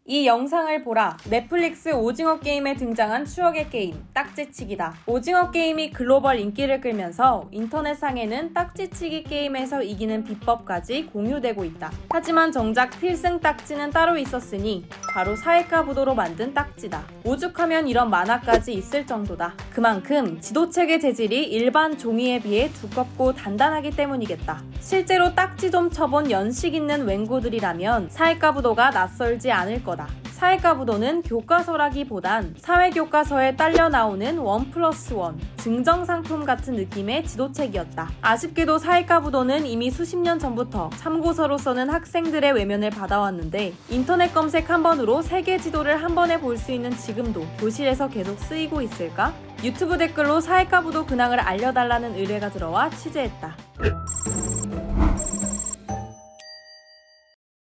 이 영상을 보라. 넷플릭스 오징어 게임에 등장한 추억의 게임, 딱지치기다. 오징어 게임이 글로벌 인기를 끌면서 인터넷상에는 딱지치기 게임에서 이기는 비법까지 공유되고 있다. 하지만 정작 필승 딱지는 따로 있었으니 바로 사회과 부도로 만든 딱지다. 오죽하면 이런 만화까지 있을 정도다. 그만큼 지도책의 재질이 일반 종이에 비해 두껍고 단단하기 때문이겠다. 실제로 딱지 좀 쳐본 연식 있는 웬고들이라면 사회과 부도가 낯설지 않을 거다. 사회과 부도는 교과서라기보단 사회교과서에 딸려 나오는 1+1 증정상품 같은 느낌의 지도책이었다. 아쉽게도 사회과 부도는 이미 수십 년 전부터 참고서로 써는 학생들의 외면을 받아왔는데 인터넷 검색 한 번으로 세계 지도를 한 번에 볼 수 있는 지금도 교실에서 계속 쓰이고 있을까? 유튜브 댓글로 사회과 부도 근황을 알려달라는 의뢰가 들어와 취재했다.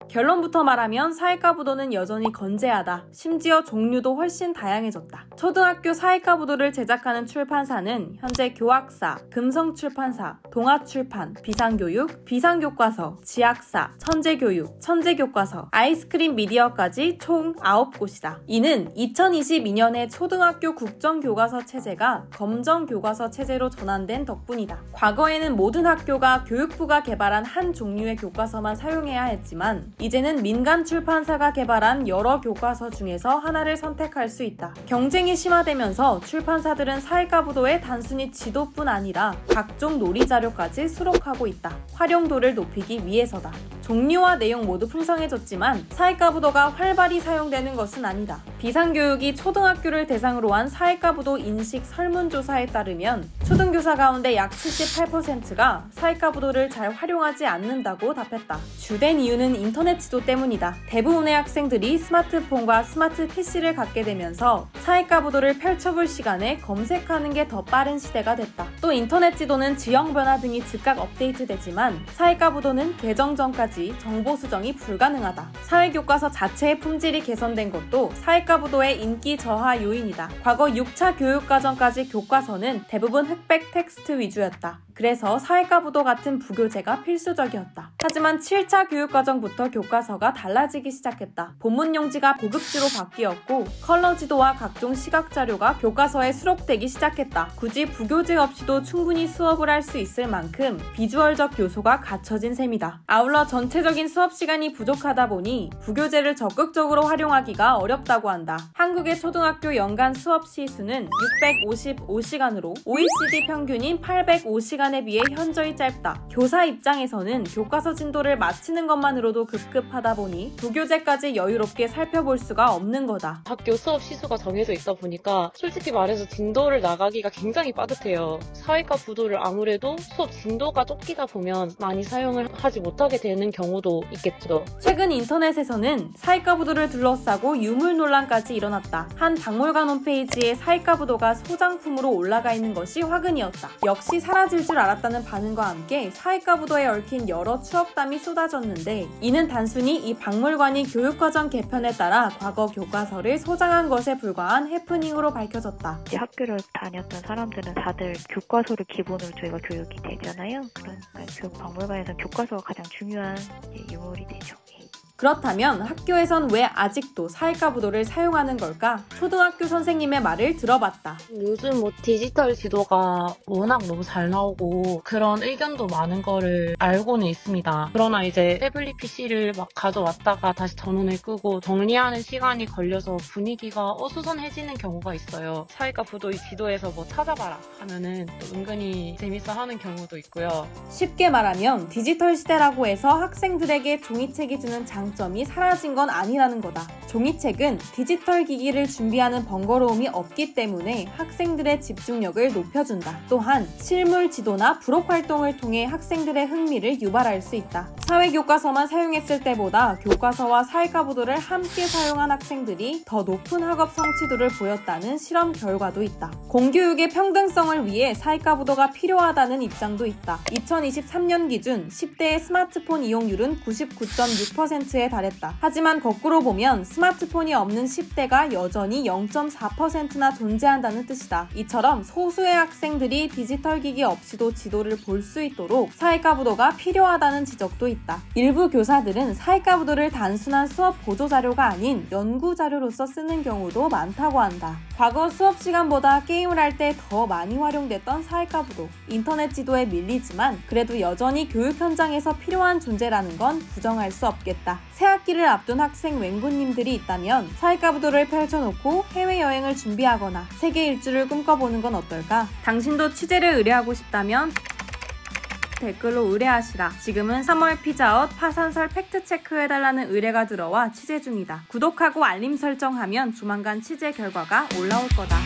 결론부터 말하면 사회과 부도는 여전히 건재하다. 심지어 종류도 훨씬 다양해졌다. 초등학교 사회과 부도를 제작하는 출판사는 현재 교학사, 금성출판사, 동아출판, 비상교육, 비상교과서, 지학사, 천재교육, 천재교과서, 아이스크림 미디어까지 총 9곳이다. 이는 2022년에 초등학교 국정교과서 체제가 검정교과서 체제로 전환된 덕분이다. 과거에는 모든 학교가 교육부가 개발한 한 종류의 교과서만 사용해야 했지만 이제는 민간 출판사가 개발한 여러 교과서 중에서 하나를 선택할 수 있다. 경쟁이 심화되면서 출판사들은 사회과 부도에 단순히 지도뿐 아니라 각종 놀이자료까지 수록하고 있다. 활용도를 높이기 위해서다. 종류와 내용 모두 풍성해졌지만 사회과 부도가 활발히 사용되는 것은 아니다. 비상교육이 초등학교를 대상으로 한 사회과 부도 인식 설문조사에 따르면 초등교사 가운데 약 78%가 사회과 부도를 잘 활용하지 않는다고 답했다. 주된 이유는 인터넷 지도 때문이다. 대부분의 학생들이 스마트폰과 스마트 PC를 갖게 되면서 사회과 부도를 펼쳐볼 시간에 검색하는 게 더 빠른 시대가 됐다. 또 인터넷 지도는 지형 변화 등이 즉각 업데이트되지만 사회과 부도는 개정 전까지 정보 수정이 불가능하다. 사회교과서 자체의 품질이 개선된 것도 사회과 부도의 인기 저하 요인이다. 과거 6차 교육과정까지 교과서는 대부분 흑백 텍스트 위주였다. 그래서 사회과 부도 같은 부교재가 필수적이었다. 하지만 7차 교육과정부터 교과서가 달라지기 시작했다. 본문 용지가 고급지로 바뀌었고 컬러 지도와 각종 시각자료가 교과서에 수록되기 시작했다. 굳이 부교재 없이도 충분히 수업을 할 수 있을 만큼 비주얼적 요소가 갖춰진 셈이다. 아울러 전체적인 수업 시간이 부족하다 보니 부교재를 적극적으로 활용하기가 어렵다고 한다. 한국의 초등학교 연간 수업 시수는 655시간으로 OECD 평균인 805시간에 비해 현저히 짧다. 교사 입장에서는 교과서 진도를 마치는 것만으로도 급급하다 보니 부교재까지 여유롭게 살펴볼 수가 없는 거다. 학교 수업 시수가 정해져 있다 보니까 솔직히 말해서 진도를 나가기가 굉장히 빠듯해요. 사회과 부도를 아무래도 수업 진도가 쫓기다 보면 많이 사용을 하지 못하게 되는 경우도 있겠죠. 최근 인터넷에서는 사회과 부도를 둘러싸고 유물 논란까지 일어났다. 한 박물관 홈페이지에 사회과 부도가 소장품으로 올라가 있는 것이 화근이었다. 역시 사라질 줄 알았다는 반응과 함께 사회과 부도에 얽힌 여러 추억담이 쏟아졌는데 이는 단순히 이 박물관이 교육과정 개편에 따라 과거 교과서를 소장한 것에 불과한 해프닝으로 밝혀졌다. 학교를 다녔던 사람들은 다들 교과서를 기본으로 저희가 교육이 되잖아요. 그러니까 박물관에서는 교과서가 가장 중요한 유물이 되죠. 그렇다면 학교에선 왜 아직도 사회과 부도를 사용하는 걸까? 초등학교 선생님의 말을 들어봤다. 요즘 디지털 지도가 워낙 너무 잘 나오고 그런 의견도 많은 거를 알고는 있습니다. 그러나 이제 태블릿 PC를 막 가져왔다가 다시 전원을 끄고 정리하는 시간이 걸려서 분위기가 어수선해지는 경우가 있어요. 사회과 부도 이 지도에서 찾아봐라 하면은 또 은근히 재밌어 하는 경우도 있고요. 쉽게 말하면 디지털 시대라고 해서 학생들에게 종이책이 주는 장점이 사라진 건 아니라는 거다. 종이책은 디지털 기기를 준비하는 번거로움이 없기 때문에 학생들의 집중력을 높여준다. 또한 실물 지도나 부록 활동을 통해 학생들의 흥미를 유발할 수 있다. 사회교과서만 사용했을 때보다 교과서와 사회과 부도를 함께 사용한 학생들이 더 높은 학업 성취도를 보였다는 실험 결과도 있다. 공교육의 평등성을 위해 사회과 부도가 필요하다는 입장도 있다. 2023년 기준 10대의 스마트폰 이용률은 99.6%에 달했다. 하지만 거꾸로 보면 스마트폰이 없는 10대가 여전히 0.4%나 존재한다는 뜻이다. 이처럼 소수의 학생들이 디지털 기기 없이도 지도를 볼 수 있도록 사회과부도가 필요하다는 지적도 있다. 일부 교사들은 사회과부도를 단순한 수업 보조자료가 아닌 연구자료로서 쓰는 경우도 많다고 한다. 과거 수업 시간보다 게임을 할 때 더 많이 활용됐던 사회과부도. 인터넷 지도에 밀리지만 그래도 여전히 교육 현장에서 필요한 존재라는 건 부정할 수 없겠다. 새학기를 앞둔 학생 맹구님들이 있다면 사회과부도를 펼쳐놓고 해외여행을 준비하거나 세계 일주를 꿈꿔보는 건 어떨까? 당신도 취재를 의뢰하고 싶다면 댓글로 의뢰하시라. 지금은 3월 피자헛 파산설 팩트체크해달라는 의뢰가 들어와 취재 중이다. 구독하고 알림 설정하면 조만간 취재 결과가 올라올 거다.